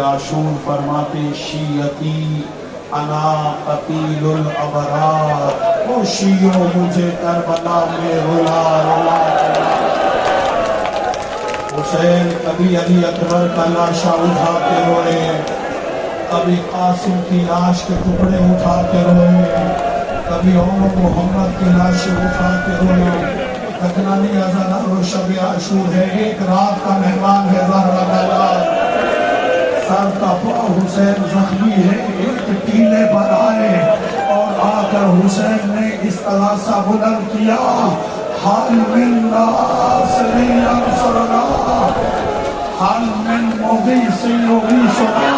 आशूर फरमाते शीयती अना कतीलुल अबरार, ओ शीयो मुझे करबला में रुला रुला। हुसैन कभी अली अकबर का लाशा उठा के रोए, कभी कासिम की लाश के टुकड़े उठा के रोए, कभी और मोहम्मद की लाशें उठा के रोए। तकनानी आज़ादा और शब आशूर है, एक रात का मेहमान है ज़हरा। सर का पाँव हुसैन जख्मी है, एक टीले पर आए और आकर हुसैन ने इस तरह सा बुलंद किया, हाल मिन नासिरिन अंसरना, हाल मिन मुगीसिन युगीसुना।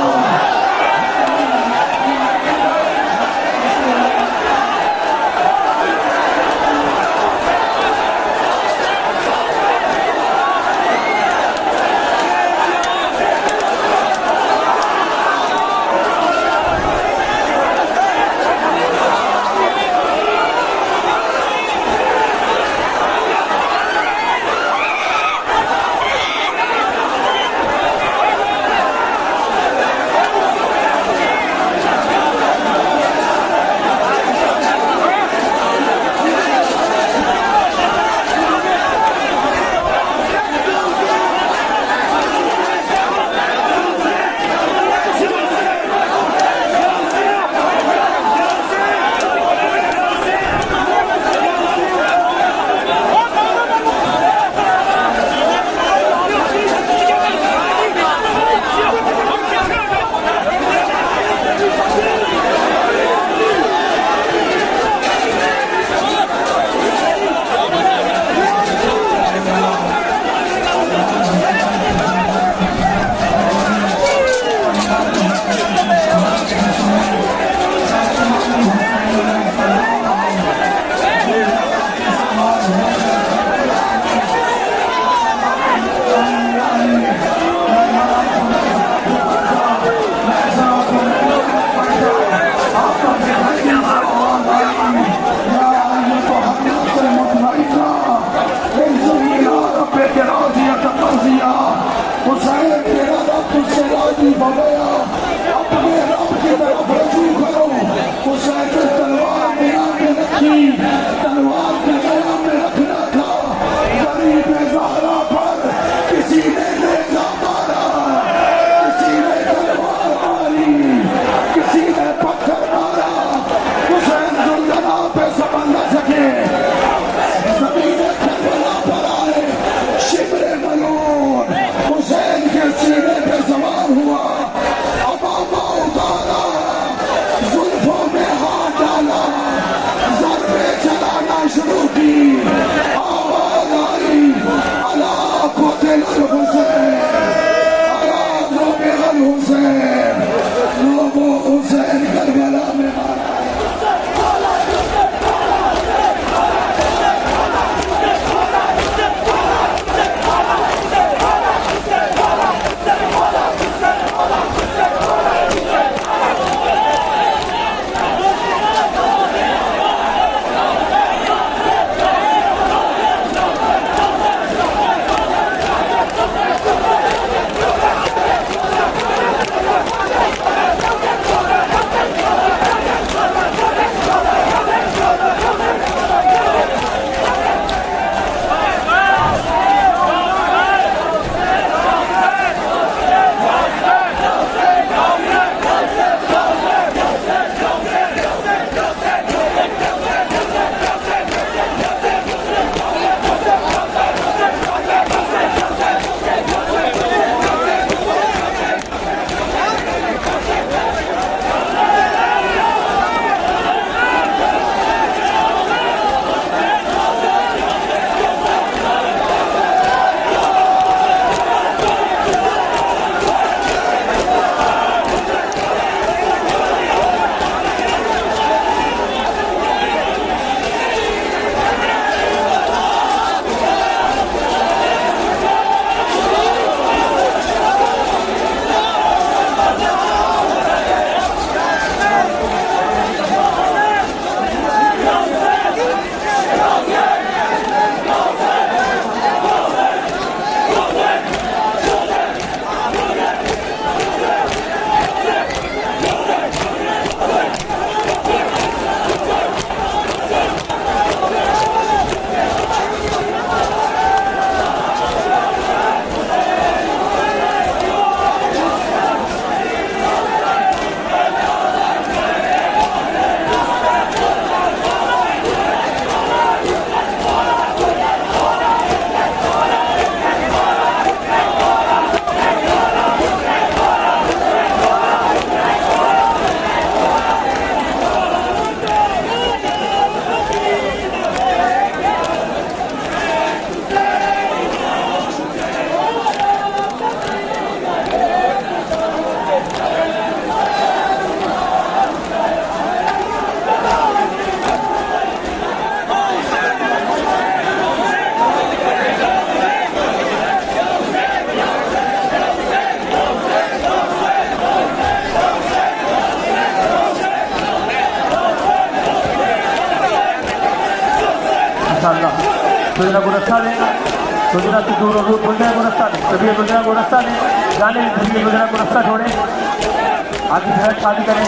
जुल्फों में हाथ डाला, ज़र्बे इंशाअल्लाह। गुजरा को रास्ता दे, गुजरा से दूर रूट गुजरा को रास्ता दे, कभी गुजरा को रास्ता दे, जाने कभी गुजरा को रास्ता छोड़े, आगे सड़क खाली करें।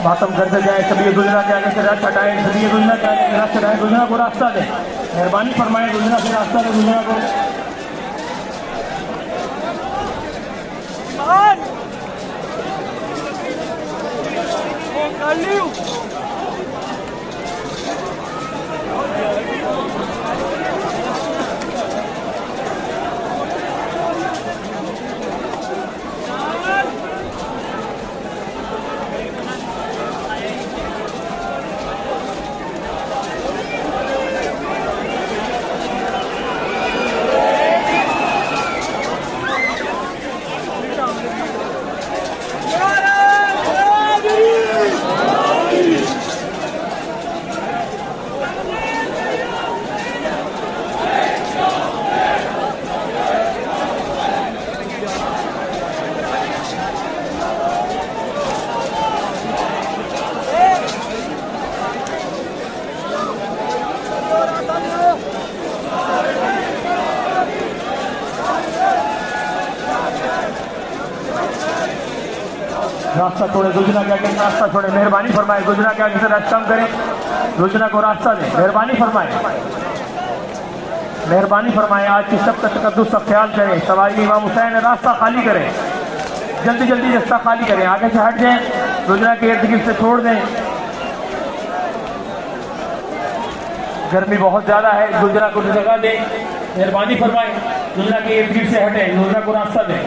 मातम करते जाए, सभी गुजरा के आगे से रथ हटाए, सभी गुजरा के आगे से रथ हटाए, गुजरा को रास्ता दे, मेहरबानी फरमाए, गुजरा से रास्ता दे, गुजरा को। रास्ता छोड़े, गुजरा के आगे रास्ता छोड़े, मेहरबानी फरमाए, गुजरा के आगे से रास्ता कम करें, गुजरा को रास्ता दें, मेहरबानी फरमाए, मेहरबानी फरमाए। आज की सब का तकद्दुस का ख्याल करें, सवारी इमाम हुसैन रास्ता खाली करें, जल्दी जल्दी रास्ता खाली करें, आगे से हट जाएं, गुजरा के इर्द गिर्द से छोड़ दें। गर्मी बहुत ज्यादा है, गुजरा को जगह दें, मेहरबानी फरमाए, गुजरा के इर्द गिर्द से हटें, गुजरा को रास्ता दें।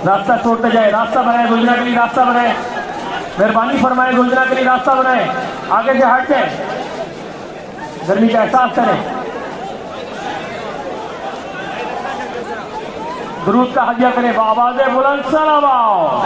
रास्ता छोड़ते जाए, रास्ता बनाए, गुजरा के लिए रास्ता बनाए, मेहरबानी फरमाए, गुजरा के लिए रास्ता बनाए, आगे से हट जाए, गर्मी का एहसास करें। दुरूद का हदिया करें, आवाज़ बुलंद सलाम।